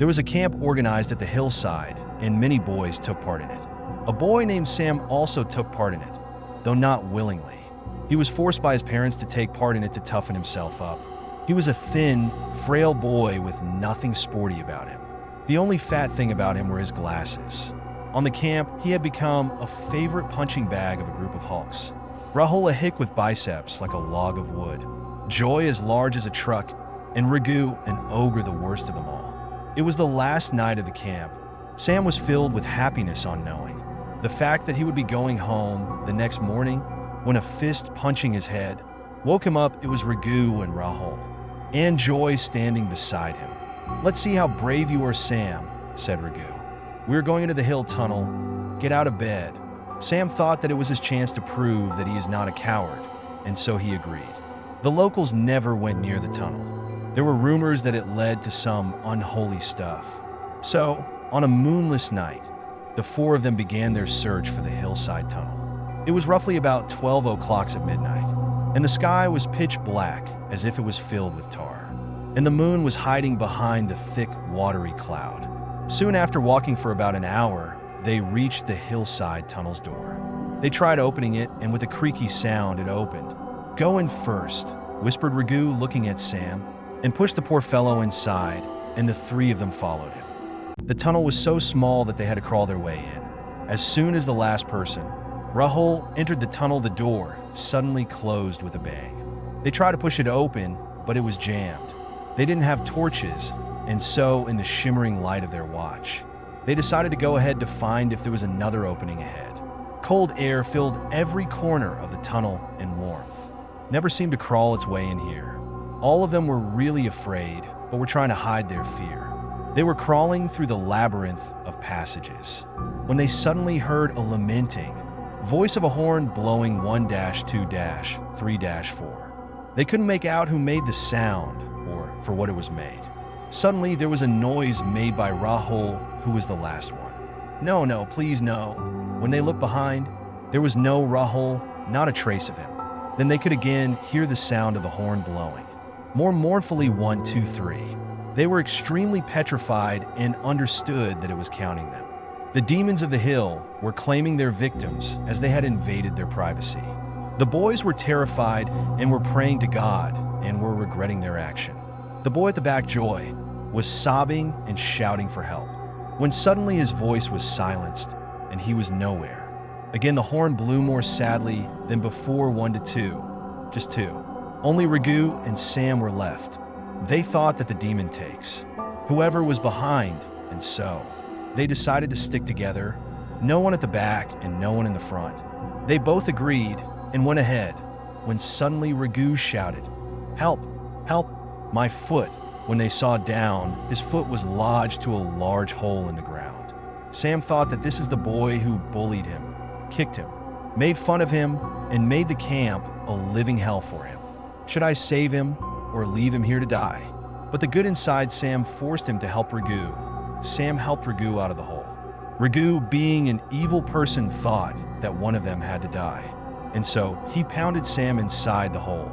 There was a camp organized at the hillside, and many boys took part in it. A boy named Sam also took part in it, though not willingly. He was forced by his parents to take part in it to toughen himself up. He was a thin, frail boy with nothing sporty about him. The only fat thing about him were his glasses. On the camp, he had become a favorite punching bag of a group of hulks. Rahul a hick with biceps like a log of wood, Joy as large as a truck, and Raghu an ogre the worst of them all. It was the last night of the camp. Sam was filled with happiness on knowing the fact that he would be going home the next morning when a fist punching his head woke him up. It was Raghu and Rahul, and Joy standing beside him. "Let's see how brave you are, Sam," said Raghu. "We're going into the hill tunnel. Get out of bed." Sam thought that it was his chance to prove that he is not a coward, and so he agreed. The locals never went near the tunnel. There were rumors that it led to some unholy stuff. So, on a moonless night, the four of them began their search for the hillside tunnel. It was roughly about 12 o'clock at midnight, and the sky was pitch black as if it was filled with tar, and the moon was hiding behind the thick, watery cloud. Soon after walking for about an hour, they reached the hillside tunnel's door. They tried opening it, and with a creaky sound, it opened. "Go in first," whispered Raghu, looking at Sam, and pushed the poor fellow inside, and the three of them followed him. The tunnel was so small that they had to crawl their way in. As soon as the last person, Rahul, entered the tunnel, the door suddenly closed with a bang. They tried to push it open, but it was jammed. They didn't have torches, and so, in the shimmering light of their watch, they decided to go ahead to find if there was another opening ahead. Cold air filled every corner of the tunnel, and warmth never seemed to crawl its way in here. All of them were really afraid, but were trying to hide their fear. They were crawling through the labyrinth of passages when they suddenly heard a lamenting voice of a horn blowing 1-2-3-4. They couldn't make out who made the sound or for what it was made. Suddenly, there was a noise made by Rahul, who was the last one. "No, no, please no." When they looked behind, there was no Rahul, not a trace of him. Then they could again hear the sound of the horn blowing. More mournfully, 1, 2, 3. They were extremely petrified and understood that it was counting them. The demons of the hill were claiming their victims as they had invaded their privacy. The boys were terrified and were praying to God and were regretting their action. The boy at the back, Joy, was sobbing and shouting for help, when suddenly his voice was silenced and he was nowhere. Again, the horn blew more sadly than before. 1 to 2. Just 2. Only Raghu and Sam were left. They thought that the demon takes whoever was behind, and so they decided to stick together. No one at the back and no one in the front. They both agreed and went ahead, when suddenly Raghu shouted, "Help! Help! My foot!" When they saw down, his foot was lodged to a large hole in the ground. Sam thought that this is the boy who bullied him, kicked him, made fun of him, and made the camp a living hell for him. Should I save him or leave him here to die? But the good inside Sam forced him to help Raghu. Sam helped Raghu out of the hole. Raghu, being an evil person, thought that one of them had to die, and so he pounded Sam inside the hole.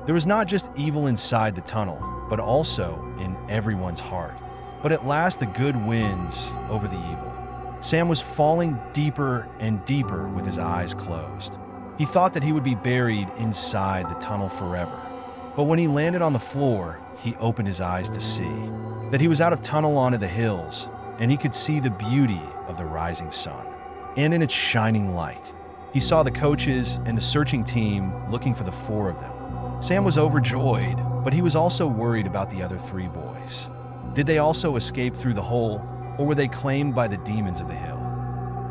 There was not just evil inside the tunnel, but also in everyone's heart. But at last the good wins over the evil. Sam was falling deeper and deeper with his eyes closed. He thought that he would be buried inside the tunnel forever. But when he landed on the floor, he opened his eyes to see that he was out of tunnel onto the hills, and he could see the beauty of the rising sun. And in its shining light, he saw the coaches and the searching team looking for the four of them. Sam was overjoyed, but he was also worried about the other three boys. Did they also escape through the hole, or were they claimed by the demons of the hill?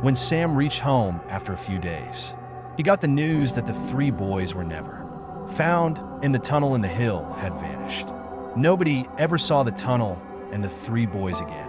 When Sam reached home after a few days, he got the news that the three boys were never found, and the tunnel in the hill had vanished. Nobody ever saw the tunnel and the three boys again.